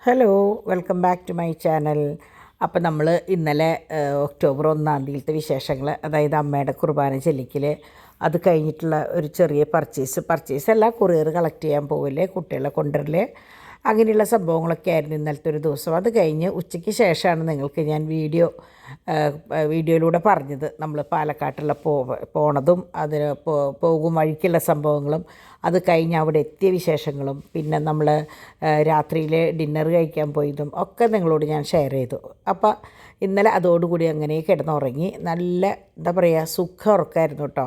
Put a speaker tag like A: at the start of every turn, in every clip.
A: Hello, welcome back to my channel. അപ്പോൾ നമ്മൾ ഇന്നലെ ഒക്ടോബർ 1 തീയതിയിലത്തെ വിശേഷങ്ങൾ, അതായത് അമ്മയുടെ കുർബാന ചെല്ലിക്കൽ, അത് കഴിഞ്ഞിട്ടുള്ള ഒരു ചെറിയ പർച്ചേസ് അല്ല, കൊറിയർ കളക്ട് ചെയ്യാൻ പോവില്ലേ, കുട്ടികളെ കൊണ്ടുവരൽ, അങ്ങനെയുള്ള സംഭവങ്ങളൊക്കെ ആയിരുന്നു ഇന്നലത്തെ ഒരു ദിവസം. അത് കഴിഞ്ഞ് ഉച്ചയ്ക്ക് ശേഷമാണ് നിങ്ങൾക്ക് ഞാൻ വീഡിയോയിലൂടെ പറഞ്ഞത് നമ്മൾ പാലക്കാട്ടുള്ള പോണതും അതിന് പോകും വഴിക്കുള്ള സംഭവങ്ങളും അത് കഴിഞ്ഞ് അവിടെ എത്തിയ വിശേഷങ്ങളും പിന്നെ നമ്മൾ രാത്രിയിൽ ഡിന്നർ കഴിക്കാൻ പോയതും ഒക്കെ നിങ്ങളോട് ഞാൻ ഷെയർ ചെയ്തു. അപ്പോൾ ഇന്നലെ അതോടുകൂടി അങ്ങനെ കിടന്നുറങ്ങി. നല്ല എന്താ പറയുക, സുഖം ഉറക്കമായിരുന്നു കേട്ടോ.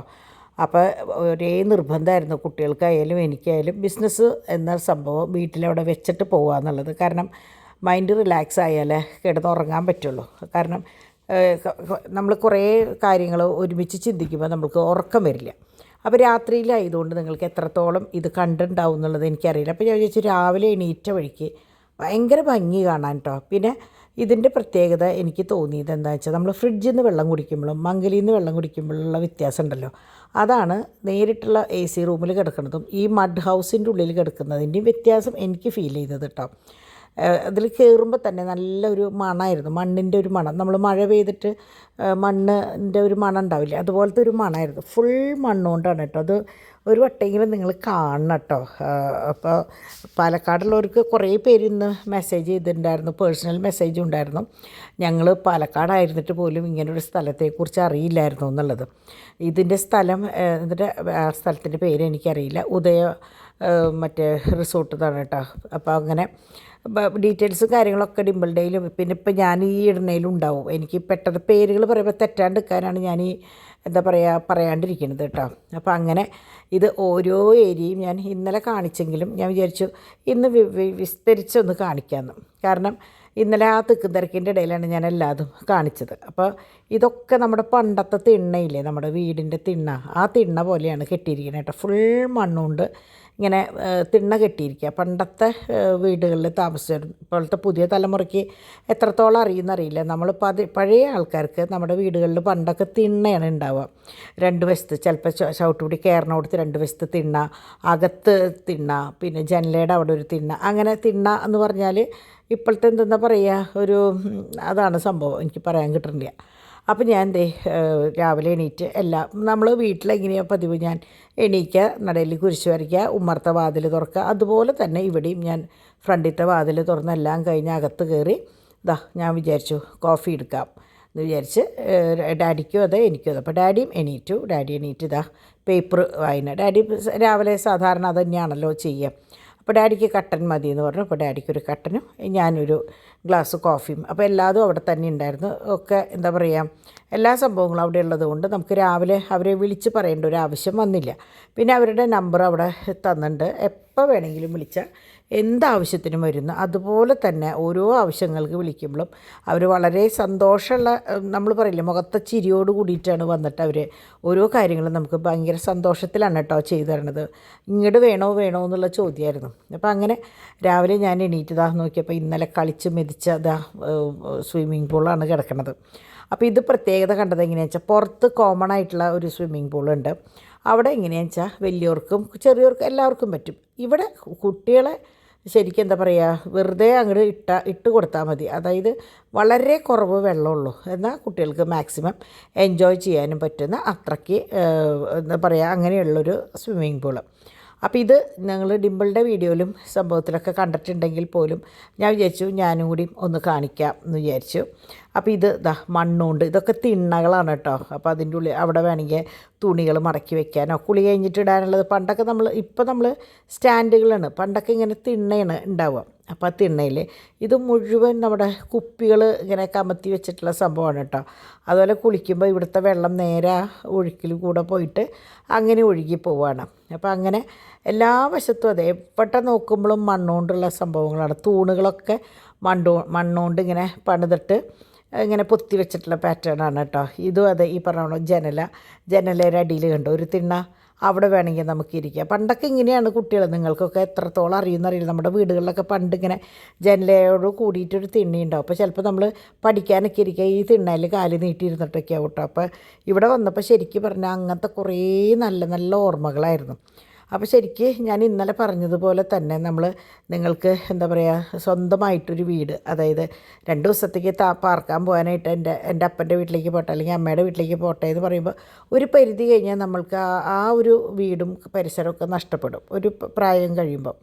A: അപ്പോൾ ഒരേ നിർബന്ധമായിരുന്നു കുട്ടികൾക്കായാലും എനിക്കായാലും ബിസിനസ് എന്ന സംഭവം വീട്ടിലവിടെ വെച്ചിട്ട് പോകുക എന്നുള്ളത്. കാരണം മൈൻഡ് റിലാക്സ് ആയാലേ കിടന്നുറങ്ങാൻ പറ്റുള്ളൂ. കാരണം നമ്മൾ കുറേ കാര്യങ്ങൾ ഒരുമിച്ച് ചിന്തിക്കുമ്പോൾ നമുക്ക് ഉറക്കം വരില്ല. അപ്പോൾ രാത്രിയിലായതുകൊണ്ട് നിങ്ങൾക്ക് എത്രത്തോളം ഇത് കണ്ടിട്ടുണ്ടാവും എന്നുള്ളത് എനിക്കറിയില്ല. അപ്പോൾ ഞാൻ വിചാരിച്ചു രാവിലെ എണീറ്റ വഴിക്ക് ഭയങ്കര ഭംഗി കാണാൻ കേട്ടോ. പിന്നെ ഇതിൻ്റെ പ്രത്യേകത എനിക്ക് തോന്നിയത് എന്താണെന്ന് വെച്ചാൽ, നമ്മൾ ഫ്രിഡ്ജിൽ നിന്ന് വെള്ളം കുടിക്കുമ്പോഴും മംഗലിയിൽ നിന്ന് വെള്ളം കുടിക്കുമ്പോഴുള്ള വ്യത്യാസം ഉണ്ടല്ലോ, അതാണ് നേരിട്ടുള്ള AC റൂമിൽ കിടക്കുന്നതും ഈ മഡ് ഹൗസിൻ്റെ ഉള്ളിൽ കിടക്കുന്നതിൻ്റെയും വ്യത്യാസം എനിക്ക് ഫീൽ ചെയ്തത് കേട്ടോ. അതിൽ കയറുമ്പോൾ തന്നെ നല്ലൊരു മണമായിരുന്നു, മണ്ണിൻ്റെ ഒരു മണം. നമ്മൾ മഴ പെയ്തിട്ട് മണ്ണിൻ്റെ ഒരു മണം ഉണ്ടാവില്ലേ, അതുപോലത്തെ ഒരു മണമായിരുന്നു. ഫുൾ മണ്ണുകൊണ്ടാണ് കേട്ടോ. അത് ഒരു വട്ടെങ്കിലും നിങ്ങൾ കാണണം കേട്ടോ. അപ്പോൾ പാലക്കാടുള്ളവർക്ക് കുറേ പേര് ഇന്ന് മെസ്സേജ് ചെയ്തിട്ടുണ്ടായിരുന്നു, പേഴ്സണൽ മെസ്സേജും ഉണ്ടായിരുന്നു. ഞങ്ങൾ പാലക്കാടായിരുന്നിട്ട് പോലും ഇങ്ങനൊരു സ്ഥലത്തെക്കുറിച്ച് അറിയില്ലായിരുന്നു എന്നുള്ളത്. ഇതിൻ്റെ സ്ഥലത്തിൻ്റെ പേര് എനിക്കറിയില്ല. മറ്റേ റിസോർട്ട് ഇതാണ് കേട്ടോ. അപ്പോൾ അങ്ങനെ ഡീറ്റെയിൽസും കാര്യങ്ങളൊക്കെ ഡിമ്പിൾഡേയിലും പിന്നെ ഇപ്പം ഞാൻ ഈ ഇടുന്നതിലും ഉണ്ടാവും. എനിക്ക് പെട്ടെന്ന് പേരുകൾ പറയുമ്പോൾ തെറ്റാണ്ടിരിക്കാനാണ് ഞാൻ പറയാണ്ടിരിക്കുന്നത് കേട്ടോ. അപ്പോൾ അങ്ങനെ ഇത് ഓരോ ഏരിയയും ഞാൻ ഇന്നലെ കാണിച്ചെങ്കിലും ഞാൻ വിചാരിച്ചു ഇന്ന് വിസ്തരിച്ചൊന്ന് കാണിക്കാമെന്ന്. കാരണം ഇന്നലെ ആ തിക്കും തിരക്കിൻ്റെ ഇടയിലാണ് ഞാൻ എല്ലാതും കാണിച്ചത്. അപ്പോൾ ഇതൊക്കെ നമ്മുടെ പണ്ടത്തെ തിണ്ണയില്ലേ, നമ്മുടെ വീടിൻ്റെ തിണ്ണ, ആ തിണ്ണ പോലെയാണ് കെട്ടിയിരിക്കുന്നത് കേട്ടോ. ഫുൾ മണ്ണുകൊണ്ട് ഇങ്ങനെ തിണ്ണ കെട്ടിയിരിക്കുക. പണ്ടത്തെ വീടുകളിൽ ഇപ്പോഴത്തെ പുതിയ തലമുറയ്ക്ക് എത്രത്തോളം അറിയുന്നറിയില്ല. പഴയ ആൾക്കാർക്ക് നമ്മുടെ വീടുകളിൽ പണ്ടൊക്കെ തിണ്ണയാണ് ഉണ്ടാവുക. രണ്ട് വശത്ത് ചിലപ്പോൾ ചവിട്ടുപിടി കയറിനോടത്ത് രണ്ട് വശത്ത് തിണ്ണ, അകത്ത് തിണ്ണ, പിന്നെ ജനലയുടെ അവിടെ ഒരു തിണ്ണ. അങ്ങനെ തിണ്ണ എന്ന് പറഞ്ഞാൽ ഇപ്പോഴത്തെ എന്തെന്നാ പറയുക, അതാണ് സംഭവം, എനിക്ക് പറയാൻ കിട്ടുന്നില്ല. അപ്പോൾ ഞാൻ രാവിലെ എണീറ്റ് നമ്മൾ വീട്ടിലെങ്ങനെയാണ് പതിവ്, ഞാൻ എണീക്കുക, നടയിൽ കുരിശ് വരയ്ക്കുക, ഉമ്മറത്തെ വാതിൽ തുറക്കുക. അതുപോലെ തന്നെ ഇവിടെയും ഞാൻ ഫ്രണ്ടിലത്തെ വാതിൽ തുറന്ന് എല്ലാം കഴിഞ്ഞ് അകത്ത് കയറി ഞാൻ വിചാരിച്ചു കോഫി എടുക്കാം എന്ന് വിചാരിച്ച് ഡാഡിക്കും അതെ എനിക്കും അതെ. അപ്പോൾ ഡാഡി എണീറ്റ് പേപ്പർ വായന. ഡാഡി രാവിലെ സാധാരണ അത് തന്നെയാണല്ലോ ചെയ്യുക. അപ്പോൾ ഡാഡിക്ക് കട്ടൻ മതി എന്ന് പറഞ്ഞു. അപ്പോൾ ഡാഡിക്കൊരു കട്ടനും ഞാനൊരു ഗ്ലാസ് കോഫിയും. അപ്പോൾ എല്ലാതും അവിടെ തന്നെ ഉണ്ടായിരുന്നു. ഒക്കെ എന്താ പറയുക, എല്ലാ സംഭവങ്ങളും അവിടെ ഉള്ളത് കൊണ്ട് നമുക്ക് രാവിലെ അവരെ വിളിച്ച് പറയേണ്ട ഒരു ആവശ്യം വന്നില്ല. പിന്നെ അവരുടെ നമ്പർ അവിടെ തന്നിട്ടുണ്ട്, എപ്പോൾ വേണമെങ്കിലും വിളിച്ചാൽ എന്താവശ്യത്തിനും വരുന്നു. അതുപോലെ തന്നെ ഓരോ ആവശ്യങ്ങൾക്ക് വിളിക്കുമ്പോഴും അവർ വളരെ സന്തോഷമുള്ള, നമ്മൾ പറയില്ലേ, മുഖത്തെ ചിരിയോട് കൂടിയിട്ടാണ് വന്നിട്ട് അവർ ഓരോ കാര്യങ്ങളും നമുക്ക് ഭയങ്കര സന്തോഷത്തിലാണ് കേട്ടോ ചെയ്തു തരണത്. ഇങ്ങോട്ട് വേണോ എന്നുള്ള ചോദ്യമായിരുന്നു. അപ്പോൾ അങ്ങനെ രാവിലെ ഞാൻ എണീറ്റ് നോക്കിയപ്പോൾ ഇന്നലെ കളിച്ച് മെതിച്ച സ്വിമ്മിങ് പൂളാണ് കിടക്കുന്നത്. അപ്പോൾ ഇത് പ്രത്യേകത കണ്ടത് എങ്ങനെയാണെന്ന് വെച്ചാൽ, പുറത്ത് കോമൺ ആയിട്ടുള്ള ഒരു സ്വിമ്മിങ് പൂളുണ്ട്. അവിടെ എങ്ങനെയാണെന്ന് വെച്ചാൽ വലിയവർക്കും ചെറിയവർക്കും എല്ലാവർക്കും പറ്റും. ഇവിടെ കുട്ടികളെ ശരിക്കും എന്താ പറയുക, വെറുതെ അങ്ങോട്ട് ഇട്ട് കൊടുത്താൽ മതി. അതായത് വളരെ കുറവ് വെള്ളമുള്ളൂ, എന്നാൽ കുട്ടികൾക്ക് മാക്സിമം എൻജോയ് ചെയ്യാനും പറ്റുന്ന അത്രയ്ക്ക് എന്താ പറയുക അങ്ങനെയുള്ളൊരു സ്വിമ്മിങ് പൂള്. അപ്പോൾ ഇത് ഞങ്ങൾ ഡിമ്പിളുടെ വീഡിയോയിലും സംഭവത്തിലൊക്കെ കണ്ടിട്ടുണ്ടെങ്കിൽ പോലും ഞാൻ വിചാരിച്ചു ഞാനും കൂടി ഒന്ന് കാണിക്കാം എന്ന് വിചാരിച്ചു. അപ്പോൾ ഇത് മണ്ണുണ്ട്, ഇതൊക്കെ തിണ്ണകളാണ് കേട്ടോ. അപ്പോൾ അതിൻ്റെ ഉള്ളിൽ അവിടെ വേണമെങ്കിൽ തുണികൾ മടക്കി വെക്കാനോ കുളി കഴിഞ്ഞിട്ട് ഇടാനുള്ളത്. പണ്ടൊക്കെ നമ്മൾ സ്റ്റാൻഡുകളാണ്, പണ്ടൊക്കെ ഇങ്ങനെ തിണ്ണയാണ് ഉണ്ടാവുക. അപ്പോൾ ആ തിണ്ണയിൽ ഇത് മുഴുവൻ നമ്മുടെ കുപ്പികൾ ഇങ്ങനെ കമത്തി വെച്ചിട്ടുള്ള സംഭവമാണ് കേട്ടോ. അതുപോലെ കുളിക്കുമ്പോൾ ഇവിടുത്തെ വെള്ളം നേരെ ഒഴുക്കിൽ കൂടെ പോയിട്ട് അങ്ങനെ ഒഴുകി പോവുകയാണ്. അപ്പോൾ അങ്ങനെ എല്ലാ വശത്തും അതെ, എവിടെ നോക്കുമ്പോഴും മണ്ണുകൊണ്ടുള്ള സംഭവങ്ങളാണ്. തൂണുകളൊക്കെ മണ്ണുകൊണ്ട് ഇങ്ങനെ പണിതിട്ട് ഇങ്ങനെ പൊത്തി വെച്ചിട്ടുള്ള പാറ്റേണാണ് കേട്ടോ. ഇതും അതെ, ഈ പറഞ്ഞ ജനലയുടെ അടിയിൽ കണ്ടോ ഒരു തിണ്ണ, അവിടെ വേണമെങ്കിൽ നമുക്ക് ഇരിക്കാം. പണ്ടൊക്കെ ഇങ്ങനെയാണ് കുട്ടികൾ, നിങ്ങൾക്കൊക്കെ എത്രത്തോളം അറിയുന്നറിയില്ല. നമ്മുടെ വീടുകളിലൊക്കെ പണ്ട് ഇങ്ങനെ ജനലയോട് കൂടിയിട്ടൊരു തിണ്ണ ഉണ്ടാവും. അപ്പോൾ ചിലപ്പോൾ നമ്മൾ പഠിക്കാനൊക്കെ ഇരിക്കുക ഈ തിണ്ണയിൽ കാല് നീട്ടിയിരുന്നിട്ടൊക്കെ ആവും കേട്ടോ. അപ്പോൾ ഇവിടെ വന്നപ്പോൾ ശരിക്കും പറഞ്ഞാൽ അങ്ങനത്തെ കുറേ നല്ല നല്ല ഓർമ്മകളായിരുന്നു. അപ്പോൾ ശരിക്ക് ഞാൻ ഇന്നലെ പറഞ്ഞതുപോലെ തന്നെ നിങ്ങൾക്ക് എന്താ പറയുക, സ്വന്തമായിട്ടൊരു വീട്, അതായത് 2 ദിവസത്തേക്ക് പാർക്കാൻ പോകാനായിട്ട് എൻ്റെ അപ്പൻ്റെ വീട്ടിലേക്ക് പോട്ടെ അല്ലെങ്കിൽ അമ്മയുടെ വീട്ടിലേക്ക് പോട്ടെ എന്ന് പറയുമ്പോൾ ഒരു പരിധി കഴിഞ്ഞാൽ നമ്മൾക്ക് ആ ഒരു വീടും പരിസരമൊക്കെ നഷ്ടപ്പെടും ഒരു പ്രായം കഴിയുമ്പോൾ.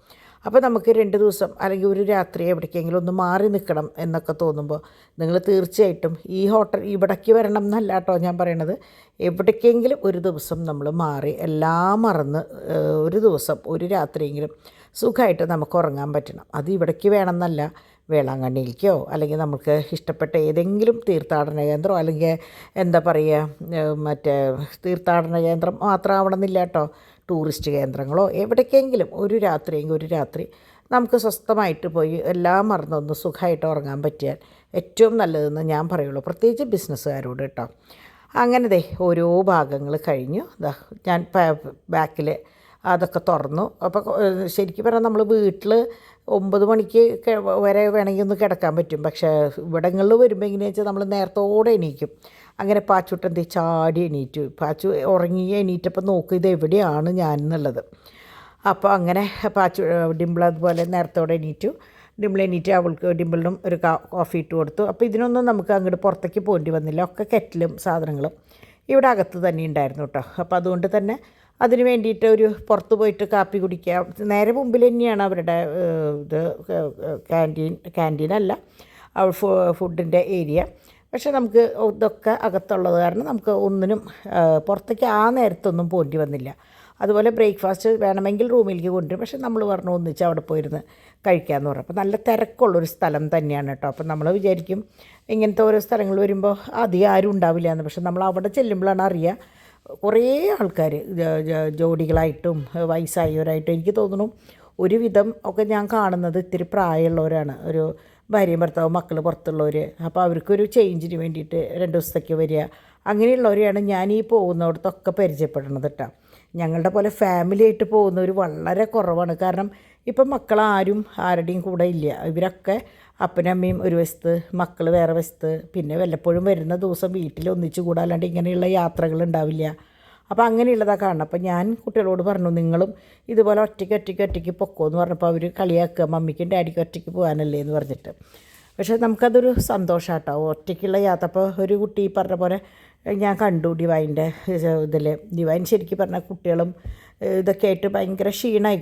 A: അപ്പോൾ നമുക്ക് 2 ദിവസം അല്ലെങ്കിൽ ഒരു രാത്രി എവിടേക്കെങ്കിലും ഒന്ന് മാറി നിൽക്കണം എന്നൊക്കെ തോന്നുമ്പോൾ നിങ്ങൾ തീർച്ചയായിട്ടും ഈ ഹോട്ടൽ ഇവിടേക്ക് വരണം എന്നല്ല കേട്ടോ ഞാൻ പറയണത്, എവിടേക്കെങ്കിലും ഒരു ദിവസം നമ്മൾ മാറി എല്ലാം മറന്ന് ഒരു ദിവസം ഒരു രാത്രിയെങ്കിലും സുഖമായിട്ട് നമുക്ക് ഉറങ്ങാൻ പറ്റണം. അത് ഇവിടേക്ക് വേണമെന്നല്ല, വേളാങ്കണ്ണിയിലേക്കോ അല്ലെങ്കിൽ നമുക്ക് ഇഷ്ടപ്പെട്ട ഏതെങ്കിലും തീർത്ഥാടന കേന്ദ്രമോ അല്ലെങ്കിൽ എന്താ പറയുക മറ്റേ തീർത്ഥാടന കേന്ദ്രം മാത്രമാവണമെന്നില്ല കേട്ടോ, ടൂറിസ്റ്റ് കേന്ദ്രങ്ങളോ എവിടേക്കെങ്കിലും ഒരു രാത്രി നമുക്ക് സ്വസ്ഥമായിട്ട് പോയി എല്ലാം മറന്നൊന്ന് സുഖമായിട്ട് ഉറങ്ങാൻ പറ്റിയാൽ ഏറ്റവും നല്ലതെന്ന് ഞാൻ പറയുള്ളൂ, പ്രത്യേകിച്ച് ബിസിനസ്സുകാരോട് കേട്ടോ. അങ്ങനെ ഓരോ ഭാഗങ്ങൾ കഴിഞ്ഞു. ഞാൻ ബാക്കിൽ അതൊക്കെ തുറന്നു. അപ്പോൾ ശരിക്കും പറഞ്ഞാൽ നമ്മൾ വീട്ടിൽ 9 മണിക്ക് വരെ വേണമെങ്കിൽ ഒന്ന് കിടക്കാൻ പറ്റും. പക്ഷേ ഇവിടങ്ങളിൽ വരുമ്പോൾ എങ്ങനെയാണെന്ന് വെച്ചാൽ നമ്മൾ നേരത്തോടെ എണീക്കും. അങ്ങനെ പാച്ചുട്ടൻ ചാടി എണീറ്റു. പാച്ചു ഉറങ്ങി എണീറ്റപ്പോൾ നോക്കും ഇത് എവിടെയാണ് ഞാൻ എന്നുള്ളത്. അപ്പോൾ അങ്ങനെ ഡിംപിൾ അതുപോലെ നേരത്തോടെ എണീറ്റു. ഡിംപിൾ എണീറ്റ് ഡിംപിളിനും ഒരു കോഫി ഇട്ട് കൊടുത്തു. അപ്പോൾ ഇതിനൊന്നും നമുക്ക് അങ്ങോട്ട് പുറത്തേക്ക് പോകേണ്ടി വന്നില്ല. ഒക്കെ കെറ്റിലും സാധനങ്ങളും ഇവിടെ അകത്ത് തന്നെ ഉണ്ടായിരുന്നു കേട്ടോ. അപ്പോൾ അതുകൊണ്ട് തന്നെ അതിന് വേണ്ടിയിട്ട് ഒരു പുറത്ത് പോയിട്ട് കാപ്പി കുടിക്കുക. നേരെ മുമ്പിൽ തന്നെയാണ് അവരുടെ ഇത് ക്യാൻറ്റീനല്ല ഫുഡിൻ്റെ ഏരിയ. പക്ഷേ നമുക്ക് ഇതൊക്കെ അകത്തുള്ളത് കാരണം നമുക്ക് ഒന്നിനും പുറത്തേക്ക് ആ നേരത്തൊന്നും പോണ്ടി വന്നില്ല. അതുപോലെ ബ്രേക്ക്ഫാസ്റ്റ് വേണമെങ്കിൽ റൂമിലേക്ക് കൊണ്ടുവരും. പക്ഷേ നമ്മൾ പറഞ്ഞു ഒന്നിച്ച് അവിടെ പോയിരുന്ന് കഴിക്കാമെന്ന് പറഞ്ഞു. അപ്പോൾ നല്ല തിരക്കുള്ളൊരു സ്ഥലം തന്നെയാണ് കേട്ടോ. അപ്പോൾ നമ്മൾ വിചാരിക്കും ഇങ്ങനത്തെ ഓരോ സ്ഥലങ്ങൾ വരുമ്പോൾ അധികം ആരും ഉണ്ടാവില്ല എന്ന്. പക്ഷേ നമ്മൾ അവിടെ ചെല്ലുമ്പോഴാണ് അറിയുക കുറേ ആൾക്കാർ ജോഡികളായിട്ടും വയസ്സായവരായിട്ടും. എനിക്ക് തോന്നുന്നു ഒരുവിധം ഒക്കെ ഞാൻ കാണുന്നത് ഇത്തിരി പ്രായമുള്ളവരാണ്, ഒരു ഭാര്യയും ഭർത്താവും മക്കൾ പുറത്തുള്ളവർ. അപ്പോൾ അവർക്കൊരു ചേഞ്ചിന് വേണ്ടിയിട്ട് 2 ദിവസത്തേക്ക് വരിക, അങ്ങനെയുള്ളവരെയാണ് ഞാൻ ഈ പോകുന്നിടത്തൊക്കെ പരിചയപ്പെടുന്നത് കേട്ടോ. ഞങ്ങളുടെ പോലെ ഫാമിലി ആയിട്ട് പോകുന്നവർ വളരെ കുറവാണ്. കാരണം ഇപ്പം മക്കളാരും ആരുടെയും കൂടെ ഇല്ല. ഇവരൊക്കെ അപ്പനും അമ്മയും ഒരു വശത്ത്, മക്കൾ വേറെ വശത്ത്, പിന്നെ വല്ലപ്പോഴും വരുന്ന ദിവസം വീട്ടിൽ ഒന്നിച്ച് കൂടാ, അല്ലാണ്ട് ഇങ്ങനെയുള്ള യാത്രകൾ ഉണ്ടാവില്ല. അപ്പോൾ അങ്ങനെയുള്ളതാണ് കാണണം. അപ്പോൾ ഞാൻ കുട്ടികളോട് പറഞ്ഞു നിങ്ങളും ഇതുപോലെ ഒറ്റയ്ക്ക് പൊക്കോ എന്ന് പറഞ്ഞപ്പോൾ അവർ കളിയാക്കുക, മമ്മിക്കും ഡാഡിക്കും ഒറ്റയ്ക്ക് പോകാനല്ലേ എന്ന് പറഞ്ഞിട്ട്. പക്ഷേ നമുക്കതൊരു സന്തോഷമാട്ടോ ഒറ്റയ്ക്കുള്ള യാത്ര. അപ്പോൾ ഒരു കുട്ടി പറഞ്ഞ പോലെ ഞാൻ കണ്ടു ഡിവൈൻ്റെ ഡിവൈൻ ശരിക്കും പറഞ്ഞാൽ കുട്ടികളും ഇതൊക്കെ ആയിട്ട് ഭയങ്കര ക്ഷീണമായി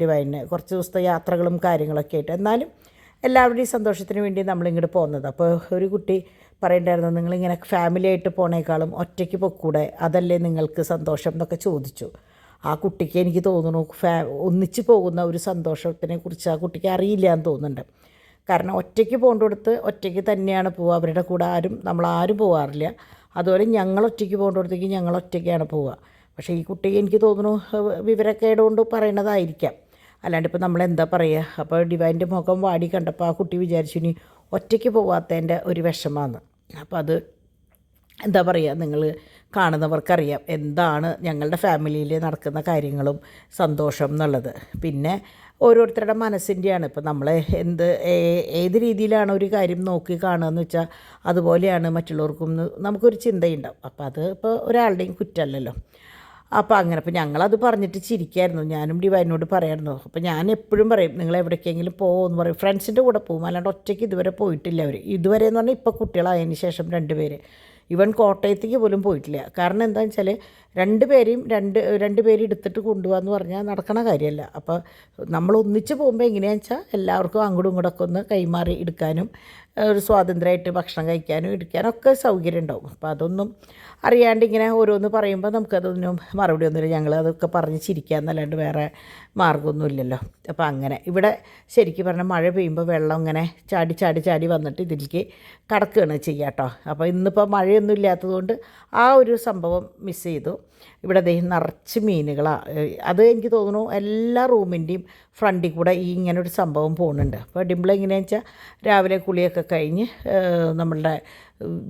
A: ഡിവൈന് കുറച്ച് ദിവസത്തെ യാത്രകളും കാര്യങ്ങളൊക്കെ ആയിട്ട്. എന്നാലും എല്ലാവരുടെയും സന്തോഷത്തിന് വേണ്ടി നമ്മളിങ്ങോട്ട് പോകുന്നത്. അപ്പോൾ ഒരു കുട്ടി പറയണ്ടായിരുന്നു നിങ്ങളിങ്ങനെ ഫാമിലി ആയിട്ട് പോണേക്കാളും ഒറ്റയ്ക്ക് പൊക്കൂടെ, അതല്ലേ നിങ്ങൾക്ക് സന്തോഷം എന്നൊക്കെ ചോദിച്ചു. ആ കുട്ടിക്ക് എനിക്ക് തോന്നുന്നു ഒന്നിച്ച് പോകുന്ന ഒരു സന്തോഷത്തിനെ കുറിച്ച് ആ കുട്ടിക്ക് അറിയില്ല എന്ന് തോന്നുന്നുണ്ട്. കാരണം ഒറ്റയ്ക്ക് പോകേണ്ടടുത്ത് ഒറ്റയ്ക്ക് തന്നെയാണ് പോവുക, അവരുടെ കൂടെ നമ്മളാരും പോകാറില്ല. അതുപോലെ ഞങ്ങൾ ഒറ്റയ്ക്ക് പോകേണ്ടടുത്തേക്ക് ഞങ്ങൾ ഒറ്റയ്ക്കാണ് പോവുക. പക്ഷേ ഈ കുട്ടിക്ക് എനിക്ക് തോന്നുന്നു വിവരക്കേടുകൊണ്ട് പറയണതായിരിക്കാം, അല്ലാണ്ട് ഇപ്പോൾ നമ്മളെന്താ പറയുക. അപ്പോൾ ഡിവൈൻ്റെ മുഖം വാടി കണ്ടപ്പോൾ ആ കുട്ടി വിചാരിച്ചു ഇനി ഒറ്റയ്ക്ക് പോകാത്തതിൻ്റെ ഒരു വിഷമമാണ്. അപ്പോൾ അത് എന്താ പറയുക, നിങ്ങൾ കാണുന്നവർക്കറിയാം എന്താണ് ഞങ്ങളുടെ ഫാമിലിയിൽ നടക്കുന്ന കാര്യങ്ങളും സന്തോഷം എന്നുള്ളത്. പിന്നെ ഓരോരുത്തരുടെ മനസ്സിൻ്റെയാണ്. ഇപ്പോൾ നമ്മൾ ഏത് രീതിയിലാണ് ഒരു കാര്യം നോക്കി കാണുകയെന്ന് വെച്ചാൽ അതുപോലെയാണ് മറ്റുള്ളവർക്കും നമുക്കൊരു ചിന്തയുണ്ടാവും. അപ്പോൾ അത് ഇപ്പോൾ ഒരാളുടെയും കുറ്റമല്ലല്ലോ. അപ്പോൾ അങ്ങനെ അപ്പോൾ ഞങ്ങളത് പറഞ്ഞിട്ട് ചിരിക്കായിരുന്നു. ഞാനും ഡിവൈനോട് പറയായിരുന്നു. അപ്പോൾ ഞാൻ എപ്പോഴും പറയും നിങ്ങൾ എവിടേക്കെങ്കിലും പോകുമെന്ന് പറയും. ഫ്രണ്ട്സിൻ്റെ കൂടെ പോകും, അല്ലാണ്ട് ഒറ്റയ്ക്ക് ഇതുവരെ പോയിട്ടില്ല അവർ. ഇതുവരെ എന്ന് പറഞ്ഞാൽ ഇപ്പോൾ കുട്ടികളായതിന് ശേഷം 2 പേര് ഇവൻ കോട്ടയത്തേക്ക് പോലും പോയിട്ടില്ല. കാരണം എന്താണെന്ന് വെച്ചാൽ 2 പേരെയും രണ്ട് പേര് എടുത്തിട്ട് കൊണ്ടുപോകാമെന്ന് പറഞ്ഞാൽ നടക്കണ കാര്യമല്ല. അപ്പോൾ നമ്മൾ ഒന്നിച്ച് പോകുമ്പോൾ എങ്ങനെയാണെന്ന് വെച്ചാൽ എല്ലാവർക്കും അങ്ങോട്ടും ഇങ്ങോട്ടൊക്കെ ഒന്ന് കൈമാറി എടുക്കാനും ഒരു സ്വാതന്ത്ര്യമായിട്ട് ഭക്ഷണം കഴിക്കാനും എടുക്കാനൊക്കെ സൗകര്യം ഉണ്ടാവും. അപ്പോൾ അതൊന്നും അറിയാണ്ട് ഇങ്ങനെ ഓരോന്ന് പറയുമ്പോൾ നമുക്കതൊന്നും മറുപടി ഒന്നുമില്ല. ഞങ്ങൾ അതൊക്കെ പറഞ്ഞ് ചിരിക്കാമെന്നല്ലാണ്ട് വേറെ മാർഗ്ഗമൊന്നുമില്ലല്ലോ. അപ്പോൾ അങ്ങനെ ഇവിടെ ശരിക്കും പറഞ്ഞാൽ മഴ പെയ്യുമ്പോൾ വെള്ളം ഇങ്ങനെ ചാടി വന്നിട്ട് ഇതിലേക്ക് കടക്കുകയാണ് ചെയ്യുക കേട്ടോ. അപ്പോൾ ഇന്നിപ്പോൾ മഴയൊന്നും ഇല്ലാത്തതുകൊണ്ട് ആ ഒരു സംഭവം മിസ് ചെയ്തു. ഇവിടെ നിറച്ച് മീനുകളാണ്. അത് എനിക്ക് തോന്നുന്നു എല്ലാ റൂമിൻ്റെയും ഫ്രണ്ടിൽ കൂടെ ഈ ഇങ്ങനൊരു സംഭവം പോകുന്നുണ്ട്. അപ്പോൾ ഡിംപിൾ എങ്ങനെയാണെന്ന് വെച്ചാൽ രാവിലെ കുളിയൊക്കെ കഴിഞ്ഞ് നമ്മളുടെ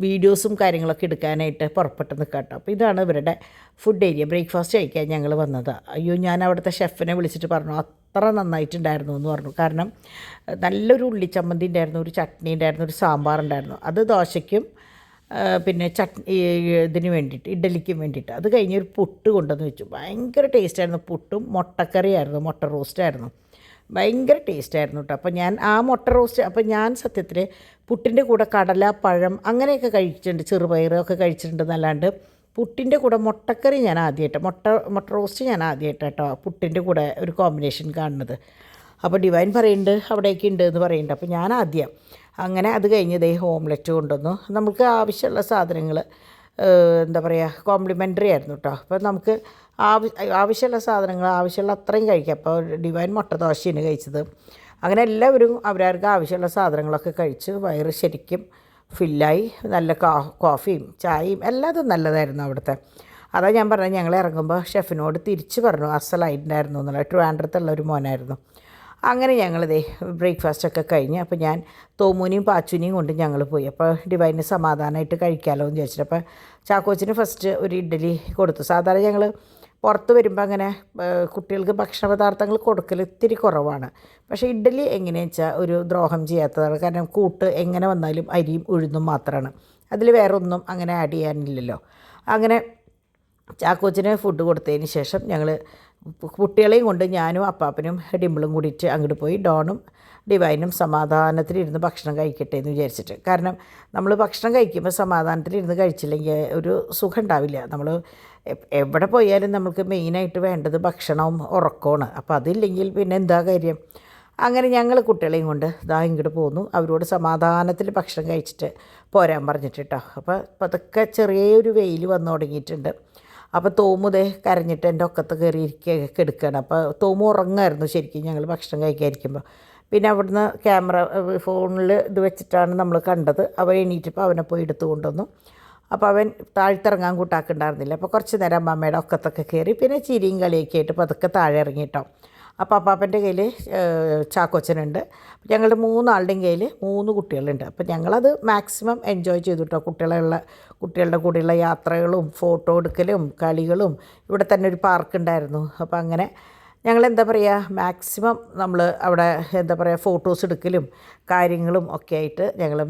A: വീഡിയോസും കാര്യങ്ങളൊക്കെ എടുക്കാനായിട്ട് പുറപ്പെട്ട് നിൽക്കാം കേട്ടോ. അപ്പോൾ ഇതാണ് ഇവരുടെ ഫുഡ് ഏരിയ. ബ്രേക്ക്ഫാസ്റ്റ് കഴിക്കാൻ ഞങ്ങൾ വന്നത്. അയ്യോ, ഞാൻ അവിടുത്തെ ഷെഫിനെ വിളിച്ചിട്ട് പറഞ്ഞു അത്ര നന്നായിട്ടുണ്ടായിരുന്നു എന്ന് പറഞ്ഞു. കാരണം നല്ലൊരു ഉള്ളിച്ചമ്മന്തി ഉണ്ടായിരുന്നു, ഒരു ചട്നി ഉണ്ടായിരുന്നു, ഒരു സാമ്പാറുണ്ടായിരുന്നു. അത് ദോശയ്ക്കും പിന്നെ ഇതിന് വേണ്ടിയിട്ട് ഇഡ്ഡലിക്ക് വേണ്ടിയിട്ട്. അത് കഴിഞ്ഞ് ഒരു പുട്ട് കൊണ്ടുവന്ന് വെച്ചു. ഭയങ്കര ടേസ്റ്റായിരുന്നു. പുട്ടും മുട്ടക്കറിയായിരുന്നു, മുട്ട റോസ്റ്റായിരുന്നു. ഭയങ്കര ടേസ്റ്റായിരുന്നു കേട്ടോ. അപ്പോൾ ഞാൻ ആ മുട്ട റോസ്റ്റ്, അപ്പോൾ ഞാൻ സത്യത്തിൽ പുട്ടിൻ്റെ കൂടെ കടല, പഴം അങ്ങനെയൊക്കെ കഴിച്ചിട്ടുണ്ട്, ചെറുപയറൊക്കെ കഴിച്ചിട്ടുണ്ടെന്നല്ലാണ്ട് പുട്ടിൻ്റെ കൂടെ മുട്ടക്കറി ഞാൻ ആദ്യമായിട്ട്, മുട്ട റോസ്റ്റ് ഞാൻ ആദ്യമായിട്ട് കേട്ടോ പുട്ടിൻ്റെ കൂടെ ഒരു കോമ്പിനേഷൻ കാണുന്നത്. അപ്പോൾ ഡിവൈൻ പറയുന്നുണ്ട് അവിടേക്ക് ഉണ്ട് എന്ന് പറയുന്നുണ്ട്. അപ്പോൾ ഞാൻ ആദ്യം അങ്ങനെ അത് കഴിഞ്ഞ് ദേ ഓംലെറ്റ് കൊണ്ടുവന്നു. നമുക്ക് ആവശ്യമുള്ള സാധനങ്ങൾ എന്താ പറയുക, കോംപ്ലിമെൻ്ററി ആയിരുന്നു കേട്ടോ. അപ്പോൾ നമുക്ക് ആവശ്യമുള്ള സാധനങ്ങൾ ആവശ്യമുള്ള അത്രയും കഴിക്കാം. അപ്പോൾ ഡിവൈൻ മുട്ട ദോശയാണ് കഴിച്ചത്. അങ്ങനെ എല്ലാവരും അവരവർക്ക് ആവശ്യമുള്ള സാധനങ്ങളൊക്കെ കഴിച്ച് വയറ് ശരിക്കും ഫില്ലായി. നല്ല കോഫിയും ചായയും എല്ലാതും നല്ലതായിരുന്നു അവിടുത്തെ. അതാ ഞാൻ പറഞ്ഞത്, ഞങ്ങൾ ഇറങ്ങുമ്പോൾ ഷെഫിനോട് തിരിച്ച് പറഞ്ഞു അസലായിട്ടുണ്ടായിരുന്നു എന്നുള്ള. ട്രിവാൻഡ്രത്തുള്ള ഒരു മോനായിരുന്നു. അങ്ങനെ ഞങ്ങളിതേ ബ്രേക്ക്ഫാസ്റ്റൊക്കെ കഴിഞ്ഞ് അപ്പോൾ ഞാൻ തോമൂനെയും പാച്ചുനെയും കൊണ്ട് ഞങ്ങൾ പോയി. അപ്പോൾ ഡിവൈന് സമാധാനമായിട്ട് കഴിക്കാമല്ലോ എന്ന് ചോദിച്ചിട്ട് അപ്പോൾ ചാക്കോച്ചിന് ഫസ്റ്റ് ഒരു ഇഡ്ഡലി കൊടുത്തു. സാധാരണ ഞങ്ങൾ പുറത്ത് വരുമ്പോൾ അങ്ങനെ കുട്ടികൾക്ക് ഭക്ഷണ പദാർത്ഥങ്ങൾ കൊടുക്കൽ ഇത്തിരി കുറവാണ്. പക്ഷേ ഇഡ്ഡലി എങ്ങനെയാണെന്ന് വെച്ചാൽ ഒരു ദ്രോഹം ചെയ്യാത്തതാണ്. കാരണം കൂട്ട് എങ്ങനെ വന്നാലും അരിയും ഉഴുന്നും മാത്രമാണ്, അതിൽ വേറെ ഒന്നും അങ്ങനെ ആഡ് ചെയ്യാനില്ലല്ലോ. അങ്ങനെ ചാക്കോച്ചിന് ഫുഡ് കൊടുത്തതിന് ശേഷം ഞങ്ങൾ കുട്ടികളെയും കൊണ്ട് ഞാനും അപ്പാപ്പനും ഡിമ്പിളും കൂടിയിട്ട് അങ്ങോട്ട് പോയി. ഡോണും ഡിവൈനും സമാധാനത്തിലിരുന്ന് ഭക്ഷണം കഴിക്കട്ടെ എന്ന് വിചാരിച്ചിട്ട്. കാരണം നമ്മൾ ഭക്ഷണം കഴിക്കുമ്പോൾ സമാധാനത്തിലിരുന്ന് കഴിച്ചില്ലെങ്കിൽ ഒരു സുഖം ഉണ്ടാവില്ല. നമ്മൾ എവിടെ പോയാലും നമുക്ക് മെയിനായിട്ട് വേണ്ടത് ഭക്ഷണവും ഉറക്കമാണ്. അപ്പോൾ അതില്ലെങ്കിൽ പിന്നെ എന്താ കാര്യം. അങ്ങനെ ഞങ്ങൾ കുട്ടികളെയും കൊണ്ട് ഇതാ ഇങ്ങോട്ട് പോന്നു. അവരോട് സമാധാനത്തിൽ ഭക്ഷണം കഴിച്ചിട്ട് പോരാൻ പറഞ്ഞിട്ട് കേട്ടോ. അപ്പോൾ അതൊക്കെ ചെറിയൊരു വെയിൽ വന്നു തുടങ്ങിയിട്ടുണ്ട്. അപ്പോൾ തോമുദേ കരഞ്ഞിട്ട് എൻ്റെ ഒക്കത്ത് കയറി കിടക്കുകയാണ്. അപ്പോൾ തോമു ഉറങ്ങായിരുന്നു ശരിക്കും ഞങ്ങൾ ഭക്ഷണം കഴിക്കാതിരിക്കുമ്പോൾ. പിന്നെ അവിടുന്ന് ക്യാമറ ഫോണിൽ ഇത് വെച്ചിട്ടാണ് നമ്മൾ കണ്ടത്. അവൻ എണീറ്റപ്പോൾ അവനെ പോയി എടുത്തു കൊണ്ടുവന്നു. അപ്പോൾ അവൻ താഴ്ത്തിറങ്ങാൻ കൂട്ടാക്കുണ്ടായിരുന്നില്ല. അപ്പോൾ കുറച്ച് നേരം അമ്മമ്മയുടെ ഒക്കത്തൊക്കെ കയറി പിന്നെ ചിരിയും കളിയൊക്കെ ആയിട്ട് പതുക്കെ താഴെ ഇറങ്ങിയിട്ടോ. അപ്പോൾ അപ്പാപ്പൻ്റെ കയ്യിൽ ചാക്കോച്ചനുണ്ട്. ഞങ്ങളുടെ മൂന്നാളുടെയും കയ്യിൽ 3 കുട്ടികളുണ്ട്. അപ്പോൾ ഞങ്ങളത് മാക്സിമം എൻജോയ് ചെയ്തു കേട്ടോ. കുട്ടികളുടെ കൂടെയുള്ള യാത്രകളും ഫോട്ടോ എടുക്കലും കളികളും. ഇവിടെ തന്നെ ഒരു പാർക്ക് ഉണ്ടായിരുന്നു. അപ്പോൾ അങ്ങനെ ഞങ്ങളെന്താ പറയുക, മാക്സിമം നമ്മൾ അവിടെ എന്താ പറയുക ഫോട്ടോസ് എടുക്കലും കാര്യങ്ങളും ഒക്കെ ആയിട്ട് ഞങ്ങൾ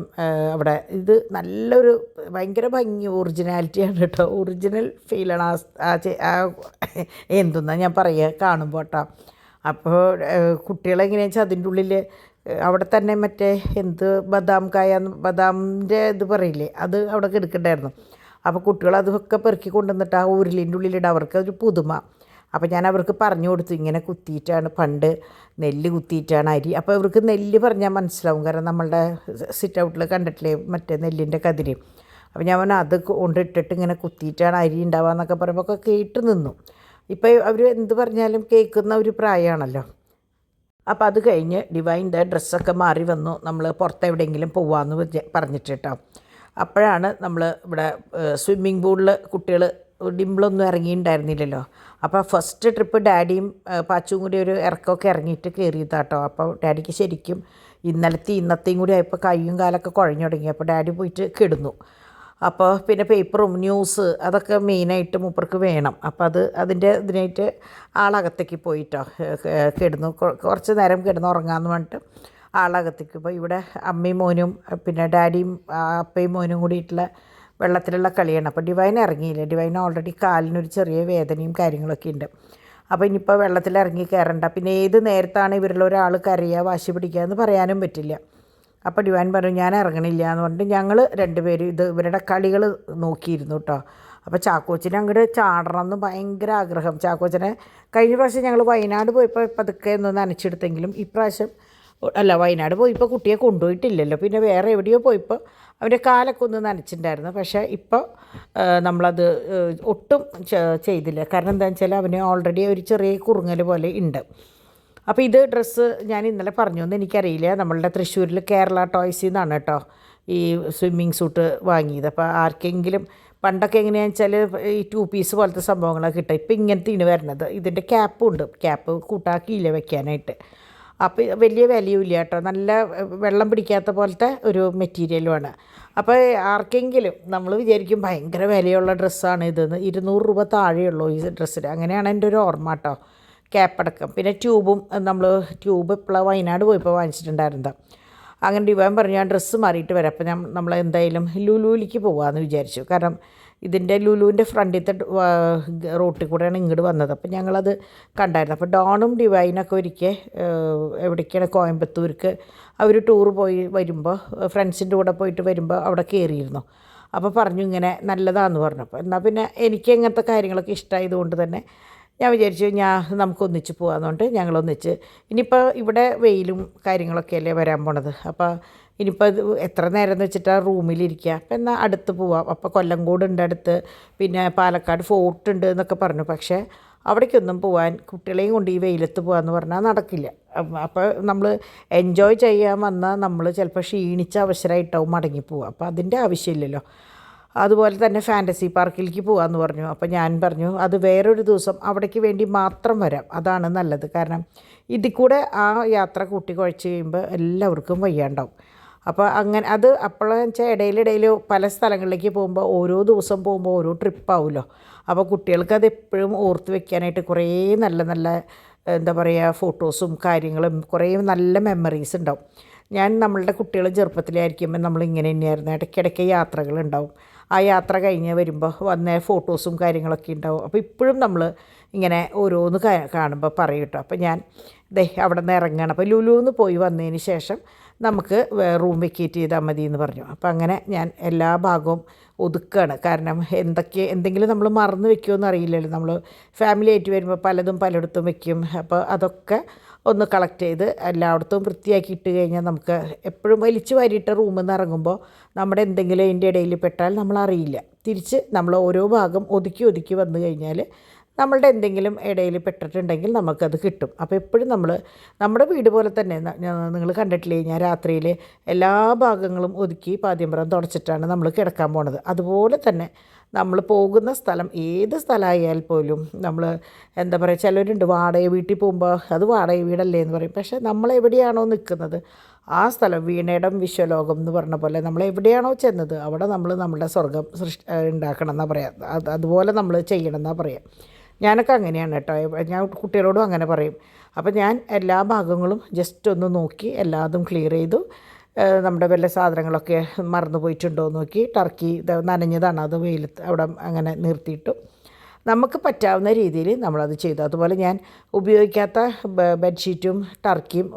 A: അവിടെ ഇത് നല്ലൊരു ഭയങ്കര ഭംഗി ഒറിജിനാലിറ്റിയാണ് കേട്ടോ. ഒറിജിനൽ ഫീലാണ് ആ എന്തെന്നാ ഞാൻ പറയുക കാണുമ്പോൾ കേട്ടോ. അപ്പോൾ കുട്ടികളെങ്ങനെയാണെന്ന് വെച്ചാൽ അതിൻ്റെ ഉള്ളിൽ അവിടെ തന്നെ മറ്റേ ബദാമിൻ്റെ ഇത് പറയില്ലേ, അത് അവിടെ കിടക്കണ്ടായിരുന്നു. അപ്പോൾ കുട്ടികൾ അതൊക്കെ പെറുക്കി കൊണ്ടുവന്നിട്ട് ആ ഉരുളിൻ്റെ ഉള്ളിലിട്ട് അവർക്കൊരു പുതുമ. അപ്പോൾ ഞാൻ അവർക്ക് പറഞ്ഞു കൊടുത്തു, ഇങ്ങനെ കുത്തിയിട്ടാണ് പണ്ട് നെല്ല് കുത്തിയിട്ടാണ് അരി. അപ്പോൾ ഇവർക്ക് നെല്ല് പറഞ്ഞാൽ മനസ്സിലാവും, കാരണം നമ്മളുടെ സിറ്റ് ഔട്ടിൽ കണ്ടിട്ടില്ലേ മറ്റേ നെല്ലിൻ്റെ കതിര്. അപ്പോൾ ഞാൻ അത് കൊണ്ടിട്ടിട്ട് ഇങ്ങനെ കുത്തിയിട്ടാണ് അരി ഉണ്ടാവുക എന്നൊക്കെ പറയുമ്പോൾ ഒക്കെ കേട്ട് നിന്നു. ഇപ്പോൾ അവർ എന്ത് പറഞ്ഞാലും കേൾക്കുന്ന ഒരു പ്രായമാണല്ലോ. അപ്പോൾ അത് കഴിഞ്ഞ് ഡിവൈൻ്റെ ഡ്രസ്സൊക്കെ മാറി വന്നു. നമ്മൾ പുറത്ത് എവിടെയെങ്കിലും പോവാമെന്ന് പറഞ്ഞിട്ട് കേട്ടോ. അപ്പോഴാണ് നമ്മൾ ഇവിടെ സ്വിമ്മിങ് പൂളിൽ കുട്ടികൾ ഡിമ്പിളൊന്നും ഇറങ്ങിയിട്ടുണ്ടായിരുന്നില്ലല്ലോ. അപ്പോൾ ഫസ്റ്റ് ട്രിപ്പ് ഡാഡിയും പാച്ചും കൂടി ഒരു ഇറക്കമൊക്കെ ഇറങ്ങിയിട്ട് കയറിയതാട്ടോ. അപ്പോൾ ഡാഡിക്ക് ശരിക്കും ഇന്നത്തെയും കൂടി ആയപ്പോൾ കയ്യും കാലൊക്കെ കുഴഞ്ഞു തുടങ്ങി. അപ്പോൾ ഡാഡി പോയിട്ട് കിടന്നു. അപ്പോൾ പിന്നെ പേപ്പറും ന്യൂസ് അതൊക്കെ മെയിനായിട്ട് മൂപ്പർക്ക് വേണം. അപ്പോൾ ഇതിനായിട്ട് ആളകത്തേക്ക് പോയിട്ടോ കിടന്നു. കുറച്ച് നേരം കിടന്ന് ഉറങ്ങാമെന്ന് പറഞ്ഞിട്ട് ആളകത്തേക്ക് പോയി. ഇവിടെ അമ്മയും മോനും പിന്നെ ഡാഡിയും അപ്പയും മോനും കൂടിയിട്ടുള്ള വെള്ളത്തിലുള്ള കളിയാണ്. അപ്പോൾ ഡിവൈൻ ഇറങ്ങിയില്ല. ഡിവൈൻ ഓൾറെഡി കാലിനൊരു ചെറിയ വേദനയും കാര്യങ്ങളൊക്കെ ഉണ്ട്. അപ്പോൾ ഇനിയിപ്പോൾ വെള്ളത്തിലിറങ്ങി കയറണ്ട. പിന്നെ ഏത് നേരത്താണ് ഇവരിൽ ഒരാൾ കരയുക വാശി പിടിക്കുക എന്ന് പറയാനും പറ്റില്ല. അപ്പോൾ ഡിവൈൻ പറഞ്ഞു ഞാൻ ഇറങ്ങണില്ല എന്ന് പറഞ്ഞിട്ട് ഞങ്ങൾ 2 പേരും ഇവരുടെ കളികൾ നോക്കിയിരുന്നു കേട്ടോ. അപ്പോൾ ചാക്കോച്ചിനെ അങ്ങോട്ട് ചാടണം എന്ന് ഭയങ്കര ആഗ്രഹം. ചാക്കോച്ചനെ കഴിഞ്ഞ പ്രാവശ്യം ഞങ്ങൾ വയനാട് പോയപ്പോൾ പതുക്കെ ഒന്ന് നനച്ചെടുത്തെങ്കിലും ഇപ്രാവശ്യം വയനാട് പോയപ്പോൾ കുട്ടിയെ കൊണ്ടുപോയിട്ടില്ലല്ലോ. പിന്നെ വേറെ എവിടെയോ പോയപ്പോൾ അവൻ്റെ കാലൊക്കെ ഒന്ന് നനച്ചിട്ടുണ്ടായിരുന്നു. പക്ഷേ ഇപ്പോൾ നമ്മളത് ഒട്ടും ചെയ്തില്ല. കാരണം എന്താണെന്ന് വെച്ചാൽ അവന് ഓൾറെഡി ഒരു ചെറിയ കുറുങ്ങൽ പോലെ ഉണ്ട്. അപ്പോൾ ഇത് ഡ്രസ്സ് ഞാൻ ഇന്നലെ പറഞ്ഞൊന്നും എനിക്കറിയില്ല. നമ്മളുടെ തൃശ്ശൂരിൽ കേരള ടോയ്സിൽ നിന്നാണ് കേട്ടോ ഈ സ്വിമ്മിങ് സൂട്ട് വാങ്ങിയത്. അപ്പോൾ ആർക്കെങ്കിലും പണ്ടൊക്കെ എങ്ങനെയാണെന്ന് വെച്ചാൽ ഈ 2 പീസ് പോലത്തെ സംഭവങ്ങളൊക്കെ കിട്ടുക. ഇപ്പോൾ ഇങ്ങനത്തെയാണ് വരുന്നത്. ഇതിൻ്റെ ക്യാപ്പും ഉണ്ട്. ക്യാപ്പ് കൂട്ടാക്കിയില്ല വെക്കാനായിട്ട്. അപ്പോൾ വലിയ വിലയുമില്ല കേട്ടോ. നല്ല വെള്ളം പിടിക്കാത്ത പോലത്തെ ഒരു മെറ്റീരിയലുമാണ്. അപ്പോൾ ആർക്കെങ്കിലും നമ്മൾ വിചാരിക്കും ഭയങ്കര വിലയുള്ള ഡ്രസ്സാണ് ഇതെന്ന്. 200 രൂപ താഴെയുള്ളൂ ഈ ഡ്രസ്സിന്. അങ്ങനെയാണ് എൻ്റെ ഒരു ഓർമ്മ കേട്ടോ. ക്യാപ്പടക്കം പിന്നെ ട്യൂബും നമ്മൾ ട്യൂബ് ഇപ്പോൾ വയനാട് പോയപ്പോൾ വാങ്ങിച്ചിട്ടുണ്ടായിരുന്നത്. അങ്ങനെ ഡിവൈൻ പറഞ്ഞു ഞാൻ ഡ്രസ്സ് മാറിയിട്ട് വരാം. അപ്പോൾ നമ്മൾ എന്തായാലും ലുലുവിലേക്ക് പോകാമെന്ന് വിചാരിച്ചു. കാരണം ഇതിൻ്റെ ലുലുവിൻ്റെ ഫ്രണ്ടിലത്തെ റോട്ടിൽ കൂടെയാണ് ഇങ്ങോട്ട് വന്നത്. അപ്പോൾ ഞങ്ങളത് കണ്ടായിരുന്നു. അപ്പോൾ ഡോണും ഡിവൈനൊക്കെ ഒരിക്കൽ എവിടേക്കാണ് കോയമ്പത്തൂർക്ക് അവർ ടൂർ പോയി വരുമ്പോൾ ഫ്രണ്ട്സിൻ്റെ കൂടെ പോയിട്ട് വരുമ്പോൾ അവിടെ കയറിയിരുന്നു. അപ്പോൾ പറഞ്ഞു ഇങ്ങനെ നല്ലതാണെന്ന് പറഞ്ഞു. അപ്പോൾ എന്നാൽ പിന്നെ എനിക്ക് ഇങ്ങനത്തെ കാര്യങ്ങളൊക്കെ ഇഷ്ടമായതുകൊണ്ട് തന്നെ ഞാൻ വിചാരിച്ചു നമുക്ക് ഒന്നിച്ച് പോകാമെന്നുകൊണ്ട് ഞങ്ങളൊന്നിച്ച്. ഇനിയിപ്പോൾ ഇവിടെ വെയിലും കാര്യങ്ങളൊക്കെ അല്ലേ വരാൻ പോണത്. അപ്പോൾ ഇനിയിപ്പോൾ ഇത് എത്ര നേരം എന്ന് വെച്ചിട്ടാണ് റൂമിലിരിക്കുക. അപ്പോൾ എന്നാൽ അടുത്ത് പോവാം. അപ്പോൾ കൊല്ലംകോട് ഉണ്ട് അടുത്ത്, പിന്നെ പാലക്കാട് ഫോർട്ട് ഉണ്ട് എന്നൊക്കെ പറഞ്ഞു. പക്ഷേ അവിടേക്കൊന്നും പോകാൻ കുട്ടികളെയും കൊണ്ട് ഈ വെയിലത്ത് പോകാമെന്ന് പറഞ്ഞാൽ നടക്കില്ല. അപ്പോൾ നമ്മൾ എൻജോയ് ചെയ്യാൻ വന്നാൽ നമ്മൾ ചിലപ്പോൾ ക്ഷീണിച്ച അവസരമായിട്ടാവും മടങ്ങിപ്പോവുക. അപ്പോൾ അതിൻ്റെ ആവശ്യമില്ലല്ലോ. അതുപോലെ തന്നെ ഫാൻറ്റസി പാർക്കിലേക്ക് പോകാമെന്ന് പറഞ്ഞു. അപ്പോൾ ഞാൻ പറഞ്ഞു അത് വേറൊരു ദിവസം അവിടേക്ക് വേണ്ടി മാത്രം വരാം, അതാണ് നല്ലത്. കാരണം ഇതിൽ കൂടെ ആ യാത്ര കൂട്ടി കുഴച്ച് കഴിയുമ്പോൾ എല്ലാവർക്കും വയ്യാണ്ടാവും. അപ്പോൾ അങ്ങനെ അത് അപ്പോഴെന്ന് വെച്ചാൽ ഇടയിലിടയിൽ പല സ്ഥലങ്ങളിലേക്ക് പോകുമ്പോൾ ഓരോ ദിവസം പോകുമ്പോൾ ഓരോ ട്രിപ്പാവുമല്ലോ. അപ്പോൾ കുട്ടികൾക്ക് അത് എപ്പോഴും ഓർത്ത് വെക്കാനായിട്ട് കുറേ നല്ല നല്ല എന്താ പറയുക ഫോട്ടോസും കാര്യങ്ങളും കുറേ നല്ല മെമ്മറീസ് ഉണ്ടാവും. നമ്മളുടെ കുട്ടികൾ ചെറുപ്പത്തിലായിരിക്കുമ്പോൾ നമ്മളിങ്ങനെ തന്നെയായിരുന്നു. ഇടയ്ക്കിടയ്ക്ക് യാത്രകളുണ്ടാവും. ആ യാത്ര കഴിഞ്ഞ് വരുമ്പോൾ വന്ന ഫോട്ടോസും കാര്യങ്ങളൊക്കെ ഉണ്ടാവും. അപ്പോൾ ഇപ്പോഴും നമ്മൾ ഇങ്ങനെ ഓരോന്ന് കാണുമ്പോൾ പറയും കേട്ടോ. അപ്പോൾ ഞാൻ അവിടെ നിന്ന് ഇറങ്ങണം. അപ്പോൾ ലുലുന്ന് പോയി വന്നതിന് ശേഷം നമുക്ക് റൂം വെക്കേറ്റ് ചെയ്താൽ മതി എന്ന് പറഞ്ഞു. അപ്പോൾ അങ്ങനെ ഞാൻ എല്ലാ ഭാഗവും ഒതുക്കുകയാണ്. കാരണം എന്തെങ്കിലും നമ്മൾ മറന്നു വെക്കുമെന്ന് അറിയില്ലല്ലോ. നമ്മൾ ഫാമിലി ആയിട്ട് വരുമ്പോൾ പലതും പലയിടത്തും വെക്കും. അപ്പോൾ അതൊക്കെ ഒന്ന് കളക്ട് ചെയ്ത് എല്ലായിടത്തും വൃത്തിയാക്കി ഇട്ട് കഴിഞ്ഞാൽ നമുക്ക് എപ്പോഴും വലിച്ചു വാരിയിട്ട റൂമിൽ നിന്ന് ഇറങ്ങുമ്പോൾ നമ്മുടെ എന്തെങ്കിലും അതിൻ്റെ ഇടയിൽ പെട്ടാൽ നമ്മളറിയില്ല. തിരിച്ച് നമ്മൾ ഓരോ ഭാഗം ഒതുക്കി ഒതുക്കി വന്നു കഴിഞ്ഞാൽ നമ്മളുടെ എന്തെങ്കിലും ഇടയിൽ പെട്ടിട്ടുണ്ടെങ്കിൽ നമുക്കത് കിട്ടും. അപ്പോൾ എപ്പോഴും നമ്മുടെ വീട് പോലെ തന്നെ നിങ്ങൾ കണ്ടിട്ടില്ലേ, ഞാൻ രാത്രിയിൽ എല്ലാ ഭാഗങ്ങളും ഒതുക്കി പാദ്യമ്പരം തുടച്ചിട്ടാണ് നമ്മൾ കിടക്കാൻ പോണത്. അതുപോലെ തന്നെ നമ്മൾ പോകുന്ന സ്ഥലം ഏത് സ്ഥലമായാൽ പോലും നമ്മൾ എന്താ പറയുക, ചിലരുണ്ട് വാടക വീട്ടിൽ പോകുമ്പോൾ അത് വാടക വീടല്ലേ എന്ന് പറയും. പക്ഷേ നമ്മളെവിടെയാണോ നിൽക്കുന്നത് ആ സ്ഥലം വീണയിടം വിശ്വലോകം എന്ന് പറഞ്ഞ പോലെ നമ്മൾ എവിടെയാണോ ചെന്നത് അവിടെ നമ്മുടെ സ്വർഗം ഉണ്ടാക്കണം എന്നാണ് പറയാം. അതുപോലെ നമ്മൾ ചെയ്യണം എന്നാണ് പറയാം. ഞാനൊക്കെ അങ്ങനെയാണ് കേട്ടോ. ഞാൻ കുട്ടികളോടും അങ്ങനെ പറയും. അപ്പോൾ ഞാൻ എല്ലാ ഭാഗങ്ങളും ജസ്റ്റ് ഒന്ന് നോക്കി എല്ലാതും ക്ലിയർ ചെയ്തു. നമ്മുടെ വല്ല സാധനങ്ങളൊക്കെ മറന്നു പോയിട്ടുണ്ടോ എന്ന് നോക്കി. ടർക്കി നനഞ്ഞതാണ്, അത് വെയിലത്ത് അവിടെ അങ്ങനെ നിർത്തിയിട്ടു. നമുക്ക് പറ്റാവുന്ന രീതിയിൽ നമ്മളത് ചെയ്തു. അതുപോലെ ഞാൻ ഉപയോഗിക്കാത്ത ബെഡ്ഷീറ്റും ടർക്കിയും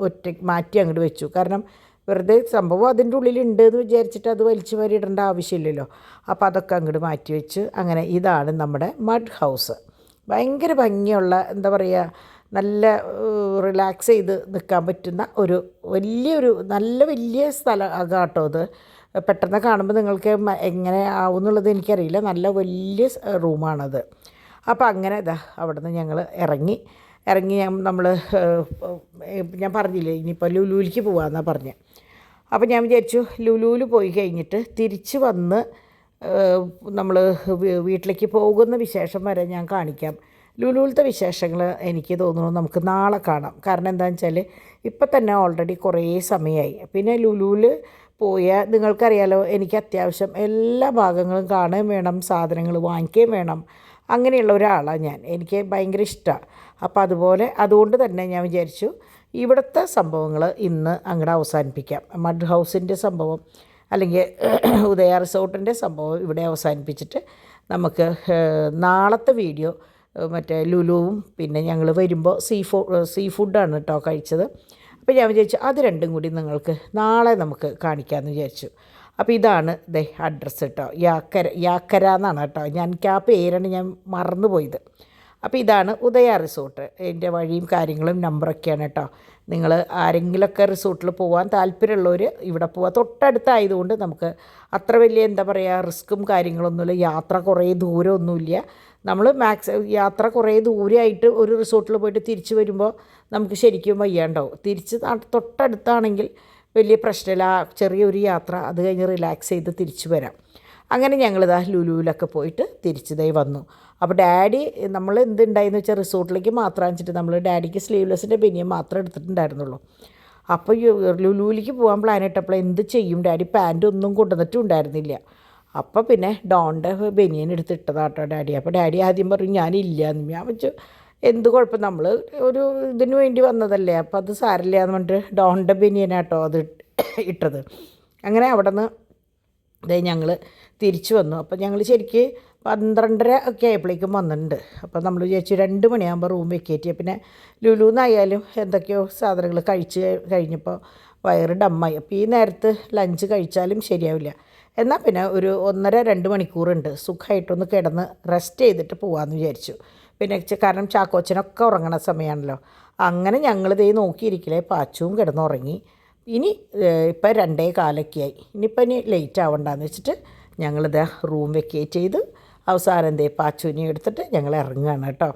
A: മാറ്റി അങ്ങോട്ട് വെച്ചു. കാരണം വെറുതെ സംഭവം അതിൻ്റെ ഉള്ളിലുണ്ട് എന്ന് വിചാരിച്ചിട്ട് അത് വലിച്ചു വാരിയിടേണ്ട ആവശ്യമില്ലല്ലോ. അപ്പോൾ അതൊക്കെ അങ്ങോട്ട് മാറ്റി വെച്ച് അങ്ങനെ ഇതാണ് നമ്മുടെ മഡ് ഹൗസ്. ഭയങ്കര ഭംഗിയുള്ള എന്താ പറയുക, നല്ല റിലാക്സ് ചെയ്ത് നിൽക്കാൻ പറ്റുന്ന ഒരു വലിയ സ്ഥലം ആകാട്ടോ അത്. പെട്ടെന്ന് കാണുമ്പോൾ നിങ്ങൾക്ക് എങ്ങനെ ആവും എന്നുള്ളത് എനിക്കറിയില്ല. നല്ല വലിയ റൂമാണത്. അപ്പോൾ അങ്ങനെ അവിടെ നിന്ന് ഞങ്ങൾ ഇറങ്ങി ഞാൻ പറഞ്ഞില്ലേ ഇനിയിപ്പോൾ ലുലുവിലേക്ക് പോകാമെന്നാണ് പറഞ്ഞത്. അപ്പോൾ ഞാൻ വിചാരിച്ചു ലുലുവിൽ പോയി കഴിഞ്ഞിട്ട് തിരിച്ച് വന്ന് നമ്മൾ വീട്ടിലേക്ക് പോകുന്ന വിശേഷം വരെ ഞാൻ കാണിക്കാം. ലുലുവിലത്തെ വിശേഷങ്ങൾ എനിക്ക് തോന്നുന്നു നമുക്ക് നാളെ കാണാം. കാരണം എന്താണെന്ന് വെച്ചാൽ ഇപ്പം തന്നെ ഓൾറെഡി കുറേ സമയമായി. പിന്നെ ലുലുവിൽ പോയാൽ നിങ്ങൾക്കറിയാലോ, എനിക്ക് അത്യാവശ്യം എല്ലാ ഭാഗങ്ങളും കാണുകയും വേണം, സാധനങ്ങൾ വാങ്ങിക്കുകയും വേണം. അങ്ങനെയുള്ള ഒരാളാണ് ഞാൻ. എനിക്ക് ഭയങ്കര ഇഷ്ടമാണ്. അപ്പോൾ അതുകൊണ്ട് തന്നെ ഞാൻ വിചാരിച്ചു ഇവിടുത്തെ സംഭവങ്ങൾ ഇന്ന് അങ്ങോട്ട് അവസാനിപ്പിക്കാം. മഡ് ഹൗസിൻ്റെ സംഭവം അല്ലെങ്കിൽ ഉദയ റിസോർട്ടിൻ്റെ സംഭവം ഇവിടെ അവസാനിപ്പിച്ചിട്ട് നമുക്ക് നാളത്തെ വീഡിയോ മറ്റേ ലുലുവും പിന്നെ ഞങ്ങൾ വരുമ്പോൾ സീ ഫുഡാണ് കേട്ടോ കഴിച്ചത്. അപ്പോൾ ഞാൻ വിചാരിച്ചു അത് രണ്ടും കൂടി നിങ്ങൾക്ക് നാളെ നമുക്ക് കാണിക്കാമെന്ന് വിചാരിച്ചു. അപ്പോൾ ഇതാണ് അഡ്രസ്സ് കേട്ടോ. യാക്കര എന്നാണ് കേട്ടോ. എനിക്ക് ആ പേരാണ് ഞാൻ മറന്നുപോയത്. അപ്പോൾ ഇതാണ് ഉദയ റിസോർട്ട്. എൻ്റെ വഴിയും കാര്യങ്ങളും നമ്പറൊക്കെയാണ് കേട്ടോ. നിങ്ങൾ ആരെങ്കിലുമൊക്കെ റിസോർട്ടിൽ പോകാൻ താല്പര്യമുള്ളവർ ഇവിടെ പോവാം. തൊട്ടടുത്തായതുകൊണ്ട് നമുക്ക് അത്ര വലിയ എന്താ പറയുക റിസ്ക്കും കാര്യങ്ങളൊന്നുമില്ല. യാത്ര കുറേ ദൂരമൊന്നുമില്ല. നമ്മൾ യാത്ര കുറേ ദൂരമായിട്ട് ഒരു റിസോർട്ടിൽ പോയിട്ട് തിരിച്ച് വരുമ്പോൾ നമുക്ക് ശരിക്കും വയ്യാണ്ടാവും. തിരിച്ച് തൊട്ടടുത്താണെങ്കിൽ വലിയ പ്രശ്നമില്ല. ചെറിയൊരു യാത്ര, അത് കഴിഞ്ഞ് റിലാക്സ് ചെയ്ത് തിരിച്ച് വരാം. അങ്ങനെ ഞങ്ങളിതാ ലുലുവിലൊക്കെ പോയിട്ട് തിരിച്ചതായി വന്നു. അപ്പോൾ ഡാഡി നമ്മൾ എന്തുണ്ടായെന്ന് വെച്ചാൽ റിസോർട്ടിലേക്ക് മാത്രം വെച്ചിട്ട് നമ്മൾ ഡാഡിക്ക് സ്ലീവ്ലെസ്സിൻ്റെ ബനിയൻ മാത്രമേ എടുത്തിട്ടുണ്ടായിരുന്നുള്ളൂ. അപ്പോൾ ലുലുവിലേക്ക് പോകാൻ പ്ലാൻ ഇട്ടപ്പോൾ എന്ത് ചെയ്യും, ഡാഡി പാൻറ്റ് ഒന്നും കൊണ്ടുവന്നിട്ടും ഉണ്ടായിരുന്നില്ല. അപ്പോൾ പിന്നെ ഡോണിൻ്റെ ബനിയൻ എടുത്തിട്ടതാട്ടോ ഡാഡി. അപ്പോൾ ഡാഡി ആദ്യം പറഞ്ഞു ഞാനില്ല എന്ന്. ഞാൻ വെച്ചു എന്ത് കുഴപ്പം, നമ്മൾ ഒരു ഇതിന് വേണ്ടി വന്നതല്ലേ, അപ്പോൾ അത് സാരില്ല എന്ന് പറഞ്ഞിട്ട് ഡോണിൻ്റെ ബനിയനാട്ടോ അത് ഇട്ടത്. അങ്ങനെ അവിടെ നിന്ന് ഇതേ ഞങ്ങൾ തിരിച്ചു വന്നു. അപ്പോൾ ഞങ്ങൾ ശരിക്ക് 12:30 ഒക്കെ ആയപ്പോഴേക്കും വന്നിട്ടുണ്ട്. അപ്പോൾ നമ്മൾ വിചാരിച്ചു 2 മണിയാകുമ്പോൾ റൂം വെക്കേറ്റ് ചെയ്യുക. പിന്നെ ലുലുന്നായാലും എന്തൊക്കെയോ സാധനങ്ങൾ കഴിച്ച് കഴിഞ്ഞപ്പോൾ വയറ് ഡമ്മായി. അപ്പോൾ ഈ നേരത്ത് ലഞ്ച് കഴിച്ചാലും ശരിയാവില്ല. എന്നാൽ പിന്നെ ഒരു 1.5-2 മണിക്കൂറുണ്ട്, സുഖമായിട്ടൊന്ന് കിടന്ന് റെസ്റ്റ് ചെയ്തിട്ട് പോകാമെന്ന് വിചാരിച്ചു. പിന്നെ കാരണം ചാക്കോച്ചനൊക്കെ ഉറങ്ങണ സമയമാണല്ലോ. അങ്ങനെ ഞങ്ങളിതേ നോക്കിയിരിക്കലേ പാച്ചുവും കിടന്നുറങ്ങി. ഇനി ഇപ്പം 2:15 ആയി. ഇനി ലേറ്റ് ആവണ്ടെന്ന് വെച്ചിട്ട് ഞങ്ങളിത് റൂം വെക്കേറ്റ് ചെയ്ത് അവസാനം പാച്ചുവിനെ എടുത്തിട്ട് ഞങ്ങൾ ഇറങ്ങുകയാണ് കേട്ടോ.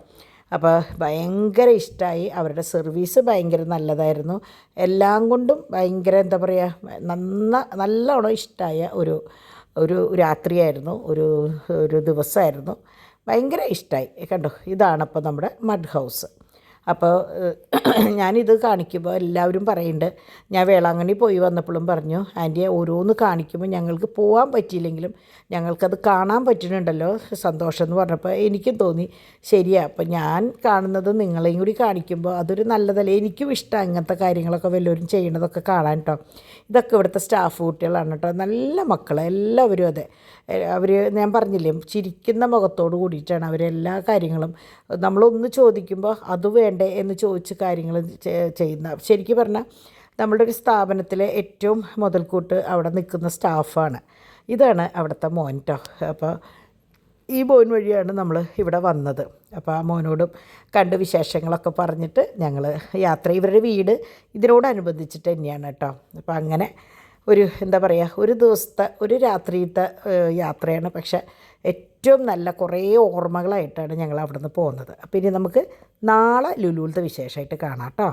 A: അപ്പോൾ ഭയങ്കര ഇഷ്ടമായി. അവരുടെ സർവീസ് ഭയങ്കര നല്ലതായിരുന്നു. എല്ലാം കൊണ്ടും ഭയങ്കര എന്താ പറയുക, നല്ലോണം ഇഷ്ടമായ ഒരു രാത്രിയായിരുന്നു, ഒരു ദിവസമായിരുന്നു. ഭയങ്കര ഇഷ്ടമായി. കണ്ടോ, ഇതാണപ്പോൾ നമ്മുടെ മഡ് ഹൗസ്. അപ്പോൾ ഞാനിത് കാണിക്കുമ്പോൾ എല്ലാവരും പറയുന്നുണ്ട്, ഞാൻ വേളാങ്കണ്ണി പോയി വന്നപ്പോഴും പറഞ്ഞു, ആൻറ്റിയെ ഓരോന്ന് കാണിക്കുമ്പോൾ ഞങ്ങൾക്ക് പോകാൻ പറ്റിയില്ലെങ്കിലും ഞങ്ങൾക്കത് കാണാൻ പറ്റുന്നുണ്ടല്ലോ, സന്തോഷം എന്ന് പറഞ്ഞപ്പോൾ എനിക്കും തോന്നി ശരിയാണ്. അപ്പോൾ ഞാൻ കാണുന്നത് നിങ്ങളെയും കൂടി കാണിക്കുമ്പോൾ അതൊരു നല്ലതല്ലേ. എനിക്കും ഇഷ്ടമാണ് ഇങ്ങനത്തെ കാര്യങ്ങളൊക്കെ വല്ലവരും ചെയ്യണതൊക്കെ കാണാൻ കേട്ടോ. ഇതൊക്കെ ഇവിടുത്തെ സ്റ്റാഫ് കുട്ടികളാണ് കേട്ടോ, നല്ല മക്കൾ എല്ലാവരും. അതെ, അവർ ഞാൻ പറഞ്ഞില്ലേ, ചിരിക്കുന്ന മുഖത്തോട് കൂടിയിട്ടാണ് അവരെല്ലാ കാര്യങ്ങളും. നമ്മളൊന്ന് ചോദിക്കുമ്പോൾ അത് വേണ്ടേ എന്ന് ചോദിച്ച് കാര്യങ്ങൾ ചെയ്യുന്ന, ശരിക്കും പറഞ്ഞാൽ നമ്മളുടെ ഒരു സ്ഥാപനത്തിലെ ഏറ്റവും മുതൽക്കൂട്ട് അവിടെ നിൽക്കുന്ന സ്റ്റാഫാണ്. ഇതാണ് അവിടുത്തെ മോൻ കേട്ടോ. അപ്പോൾ ഈ മോൻ വഴിയാണ് നമ്മൾ ഇവിടെ വന്നത്. അപ്പോൾ ആ മോനോടും കണ്ട് വിശേഷങ്ങളൊക്കെ പറഞ്ഞിട്ട് ഞങ്ങൾ യാത്ര, ഇവരുടെ വീട് ഇതിനോടനുബന്ധിച്ചിട്ട് തന്നെയാണ് കേട്ടോ. അപ്പോൾ അങ്ങനെ എന്താ പറയുക, ഒരു ദിവസത്തെ ഒരു രാത്രിയത്തെ യാത്രയാണ്. പക്ഷേ ഏറ്റവും നല്ല കുറേ ഓർമ്മകളായിട്ടാണ് ഞങ്ങൾ അവിടെ നിന്ന് പോകുന്നത്. അപ്പോൾ ഇനി നമുക്ക് നാളെ ലുലുവിലത്തെ വിശേഷമായിട്ട് കാണാം കേട്ടോ.